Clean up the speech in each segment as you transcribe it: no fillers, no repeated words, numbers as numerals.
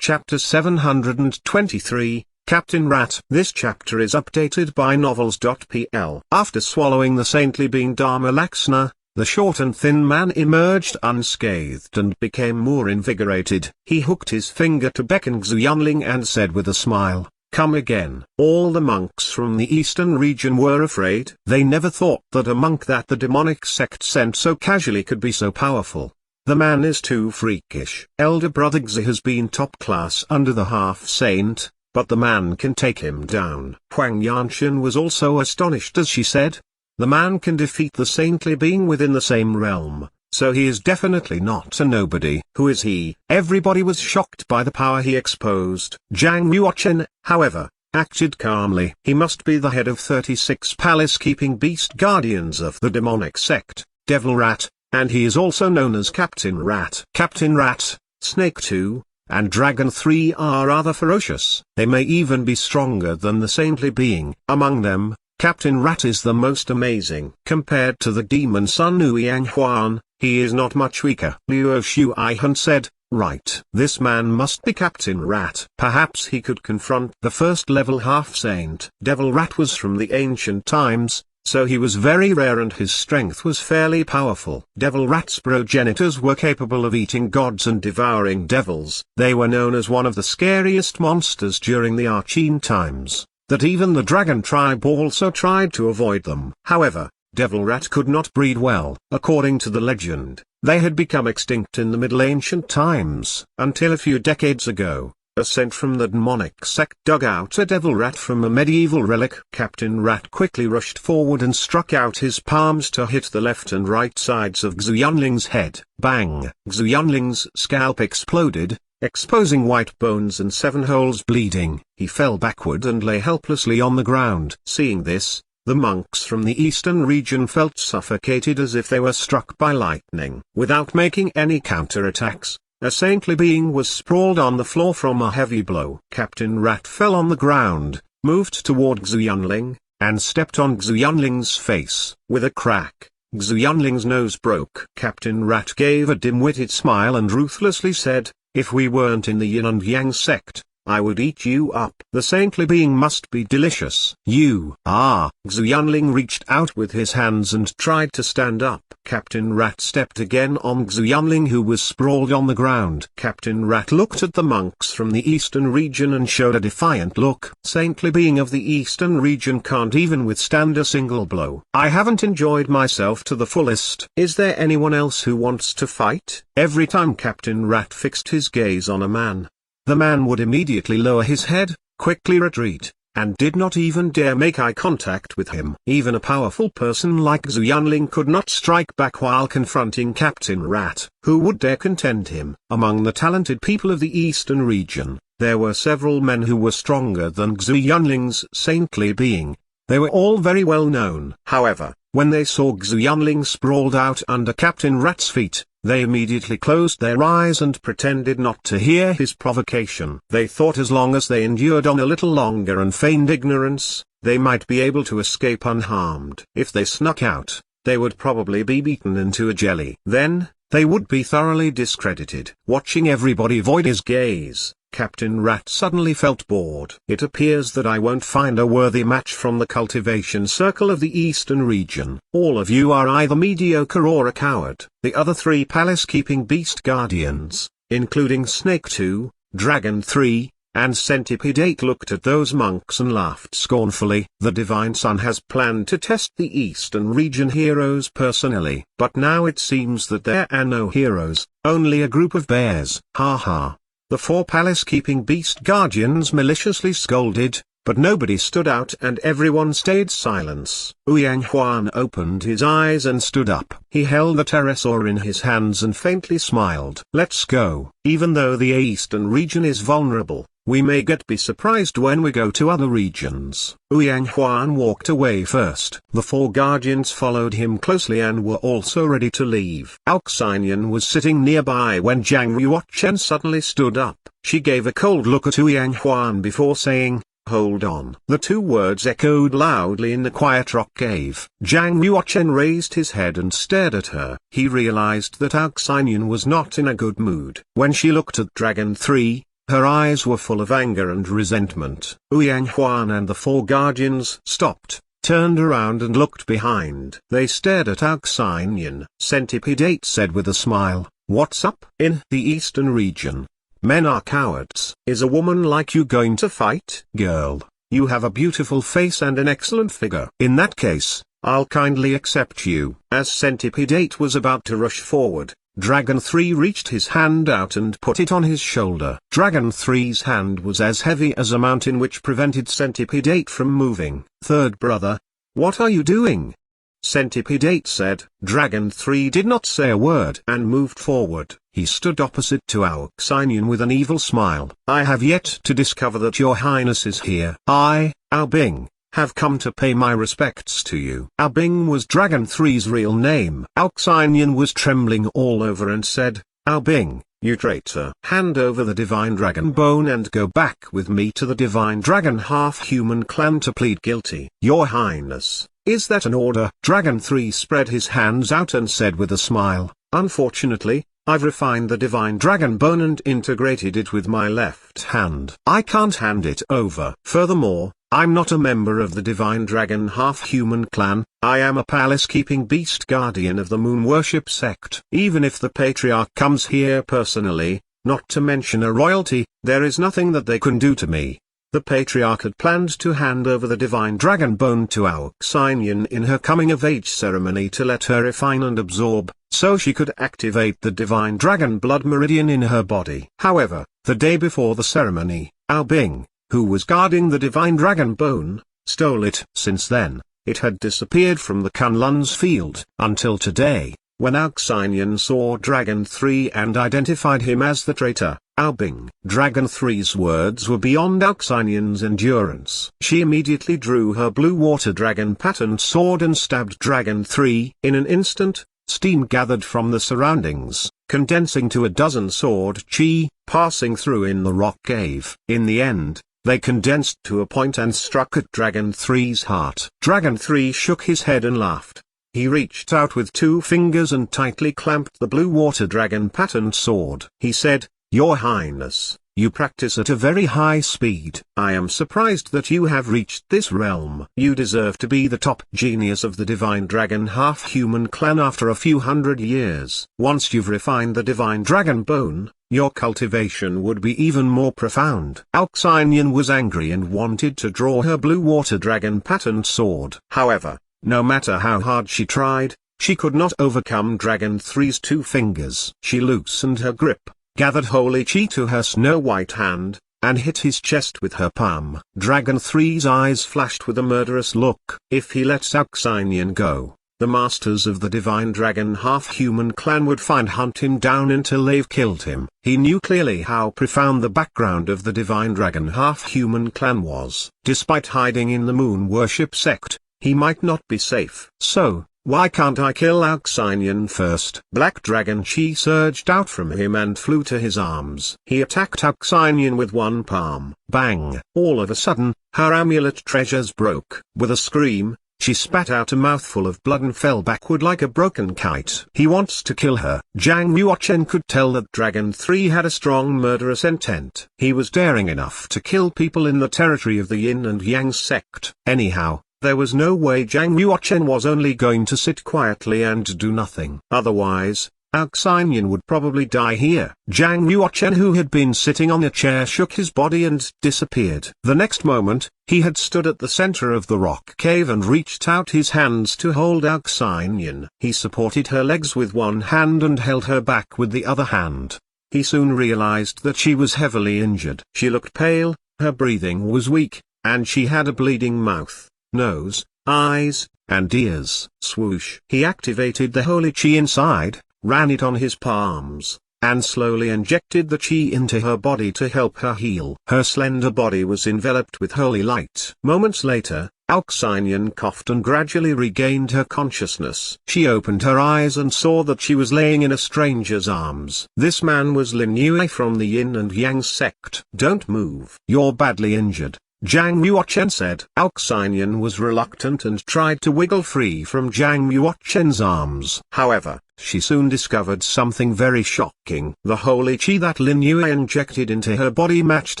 Chapter 723, Captain Rat. This chapter is updated by Novels.pl. After swallowing the saintly being Dharma Laxna, the short and thin man emerged unscathed and became more invigorated. He hooked his finger to beckon Xu Yunling and said with a smile, "Come again." All the monks from the eastern region were afraid. They never thought that a monk that the demonic sect sent so casually could be so powerful. The man is too freakish. Elder Brother Xi has been top class under the half-saint, but the man can take him down. Huang Yanxian was also astonished as she said, "The man can defeat the saintly being within the same realm, so he is definitely not a nobody." Who is he? Everybody was shocked by the power he exposed. Zhang Yuochen, however, acted calmly. He must be the head of 36 palace-keeping beast guardians of the demonic sect, Devil Rat, and he is also known as Captain Rat. Captain Rat, Snake 2, and Dragon 3 are rather ferocious. They may even be stronger than the saintly being. Among them, Captain Rat is the most amazing. Compared to the demon son Ouyang Huan, he is not much weaker. Luo Shuaihan said, "Right. This man must be Captain Rat. Perhaps he could confront the first-level half-saint." Devil Rat was from the ancient times, so he was very rare and his strength was fairly powerful. Devil Rat's progenitors were capable of eating gods and devouring devils. They were known as one of the scariest monsters during the Archean times, that even the dragon tribe also tried to avoid them. However, Devil Rat could not breed well. According to the legend, they had become extinct in the Middle Ancient times. Until a few decades ago, a saint from the demonic sect dug out a devil rat from a medieval relic. Captain Rat quickly rushed forward and struck out his palms to hit the left and right sides of Xu Yunling's head. Bang! Xu Yunling's scalp exploded, exposing white bones and 7 holes bleeding. He fell backward and lay helplessly on the ground. Seeing this, the monks from the eastern region felt suffocated as if they were struck by lightning. Without making any counterattacks, a saintly being was sprawled on the floor from a heavy blow. Captain Rat fell on the ground, moved toward Xu Yunling, and stepped on Xu Yunling's face. With a crack, Xu Yunling's nose broke. Captain Rat gave a dim-witted smile and ruthlessly said, "If we weren't in the yin and yang sect, I would eat you up." The saintly being must be delicious. You are. Xu Yunling reached out with his hands and tried to stand up. Captain Rat stepped again on Xu Yunling who was sprawled on the ground. Captain Rat looked at the monks from the eastern region and showed a defiant look. Saintly being of the eastern region can't even withstand a single blow. "I haven't enjoyed myself to the fullest. Is there anyone else who wants to fight?" Every time Captain Rat fixed his gaze on a man, the man would immediately lower his head, quickly retreat, and did not even dare make eye contact with him. Even a powerful person like Xu Yunling could not strike back while confronting Captain Rat. Who would dare contend him? Among the talented people of the eastern region, there were several men who were stronger than Xu Yunling's saintly being. They were all very well known. However, when they saw Xu Yunling sprawled out under Captain Rat's feet, they immediately closed their eyes and pretended not to hear his provocation. They thought as long as they endured on a little longer and feigned ignorance, they might be able to escape unharmed. If they snuck out, they would probably be beaten into a jelly. Then, they would be thoroughly discredited. Watching everybody avoid his gaze, Captain Rat suddenly felt bored. "It appears that I won't find a worthy match from the cultivation circle of the eastern region. All of you are either mediocre or a coward." The other 3 palace-keeping beast guardians, including Snake 2, Dragon 3, and Centipede 8 looked at those monks and laughed scornfully. The Divine Sun has planned to test the eastern region heroes personally. But now it seems that there are no heroes, only a group of bears. Ha ha. The 4 palace-keeping beast guardians maliciously scolded, but nobody stood out and everyone stayed silent. Ouyang Huan opened his eyes and stood up. He held the pterosaur in his hands and faintly smiled. "Let's go." Even though the eastern region is vulnerable, we may be surprised when we go to other regions. Ouyang Huan walked away first. The 4 guardians followed him closely and were also ready to leave. Alxinian was sitting nearby when Zhang Yuochen suddenly stood up. She gave a cold look at Ouyang Huan before saying, "Hold on." The 2 words echoed loudly in the quiet rock cave. Zhang Yuochen raised his head and stared at her. He realized that Alxinian was not in a good mood. When she looked at Dragon 3, Her eyes were full of anger and resentment. Ouyang Huan and the four guardians stopped, turned around and looked behind. They stared at Aoxinian. Centipede 8 said with a smile, "What's up?" In the eastern region, men are cowards. Is a woman like you going to fight? Girl, you have a beautiful face and an excellent figure. In that case, I'll kindly accept you. As Centipede 8 was about to rush forward, Dragon 3 reached his hand out and put it on his shoulder. Dragon 3's hand was as heavy as a mountain, which prevented Centipede 8 from moving. Third brother, what are you doing? Centipede 8 said. Dragon 3 did not say a word and moved forward. He stood opposite to Aoxinian with an evil smile. I have yet to discover that your highness is here. I, Ao Bing, have come to pay my respects to you. Ao Bing was Dragon 3's real name. Aoxinian was trembling all over and said, Ao Bing, you traitor. Hand over the Divine Dragon Bone and go back with me to the Divine Dragon Half-Human Clan to plead guilty. Your Highness, is that an order? Dragon 3 spread his hands out and said with a smile, unfortunately, I've refined the Divine Dragon Bone and integrated it with my left hand. I can't hand it over. Furthermore, I'm not a member of the Divine Dragon Half-Human Clan. I am a palace-keeping beast guardian of the Moon Worship sect. Even if the Patriarch comes here personally, not to mention a royalty, there is nothing that they can do to me. The Patriarch had planned to hand over the Divine Dragon Bone to Aoxinian in her coming-of-age ceremony to let her refine and absorb, so she could activate the Divine Dragon Blood Meridian in her body. However, the day before the ceremony, Ao Bing, who was guarding the Divine Dragon Bone, stole it. Since then, it had disappeared from the Kunlun's field. Until today, when Aoxinian saw Dragon 3 and identified him as the traitor, Ao Bing. Dragon 3's words were beyond Aoxinian's endurance. She immediately drew her blue water dragon patterned sword and stabbed Dragon 3. In an instant, steam gathered from the surroundings, condensing to a dozen sword chi, passing through in the rock cave. In the end, they condensed to a point and struck at Dragon 3's heart. Dragon 3 shook his head and laughed. He reached out with 2 fingers and tightly clamped the blue water dragon patterned sword. He said, Your Highness, you practice at a very high speed. I am surprised that you have reached this realm. You deserve to be the top genius of the Divine Dragon Half-Human Clan after a few hundred years. Once you've refined the Divine Dragon Bone, your cultivation would be even more profound. Aoxinian was angry and wanted to draw her blue water dragon patterned sword. However, no matter how hard she tried, she could not overcome Dragon 3's 2 fingers. She loosened her grip, gathered holy chi to her snow-white hand, and hit his chest with her palm. Dragon 3's eyes flashed with a murderous look. If he lets Aoxinian go, the masters of the Divine Dragon Half-Human Clan would hunt him down until they've killed him. He knew clearly how profound the background of the Divine Dragon Half-Human Clan was. Despite hiding in the Moon Worship sect, he might not be safe. So, why can't I kill Aoxinian first? Black Dragon Chi surged out from him and flew to his arms. He attacked Aoxinian with one palm. Bang! All of a sudden, her amulet treasures broke. With a scream, she spat out a mouthful of blood and fell backward like a broken kite. He wants to kill her. Zhang Yuochen could tell that Dragon 3 had a strong murderous intent. He was daring enough to kill people in the territory of the Yin and Yang sect. Anyhow, there was no way Zhang Yuochen was only going to sit quietly and do nothing. Otherwise, Aoxinian would probably die here. Zhang Yuochen, who had been sitting on a chair, shook his body and disappeared. The next moment, he had stood at the center of the rock cave and reached out his hands to hold Aoxinian. He supported her legs with one hand and held her back with the other hand. He soon realized that she was heavily injured. She looked pale, her breathing was weak, and she had a bleeding mouth, nose, eyes, and ears. Swoosh. He activated the holy chi inside, ran it on his palms, and slowly injected the chi into her body to help her heal. Her slender body was enveloped with holy light. Moments later, Aoxinian coughed and gradually regained her consciousness. She opened her eyes and saw that she was laying in a stranger's arms. This man was Lin Yue from the Yin and Yang sect. Don't move. You're badly injured, Zhang Yuochen said. Aoxinian was reluctant and tried to wiggle free from Zhang Yuochen's arms. However, she soon discovered something very shocking. The holy chi that Lin Yue injected into her body matched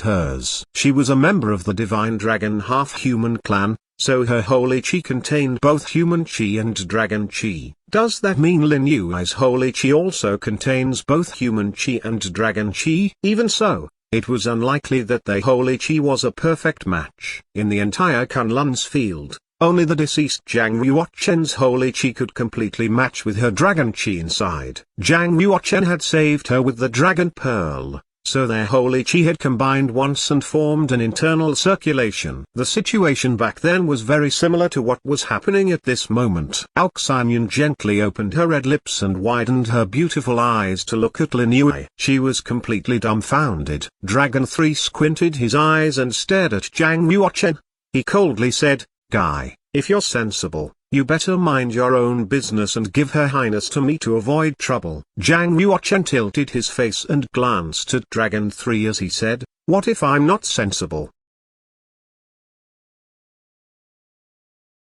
hers. She was a member of the Divine Dragon half-human clan, so her holy chi contained both human chi and dragon chi. Does that mean Lin Yue's holy chi also contains both human chi and dragon chi? Even so, it was unlikely that their holy chi was a perfect match. In the entire Kunlun's field, only the deceased Zhang Yuochen's holy chi could completely match with her dragon chi inside. Zhang Yuochen had saved her with the dragon pearl, so their holy chi had combined once and formed an internal circulation. The situation back then was very similar to what was happening at this moment. Aok Sanyan gently opened her red lips and widened her beautiful eyes to look at Lin Yue. She was completely dumbfounded. Dragon 3 squinted his eyes and stared at Zhang Yuochen. He coldly said, "Guy, if you're sensible, you better mind your own business and give Her Highness to me to avoid trouble." Zhang Yuochen tilted his face and glanced at Dragon 3 as he said, "What if I'm not sensible?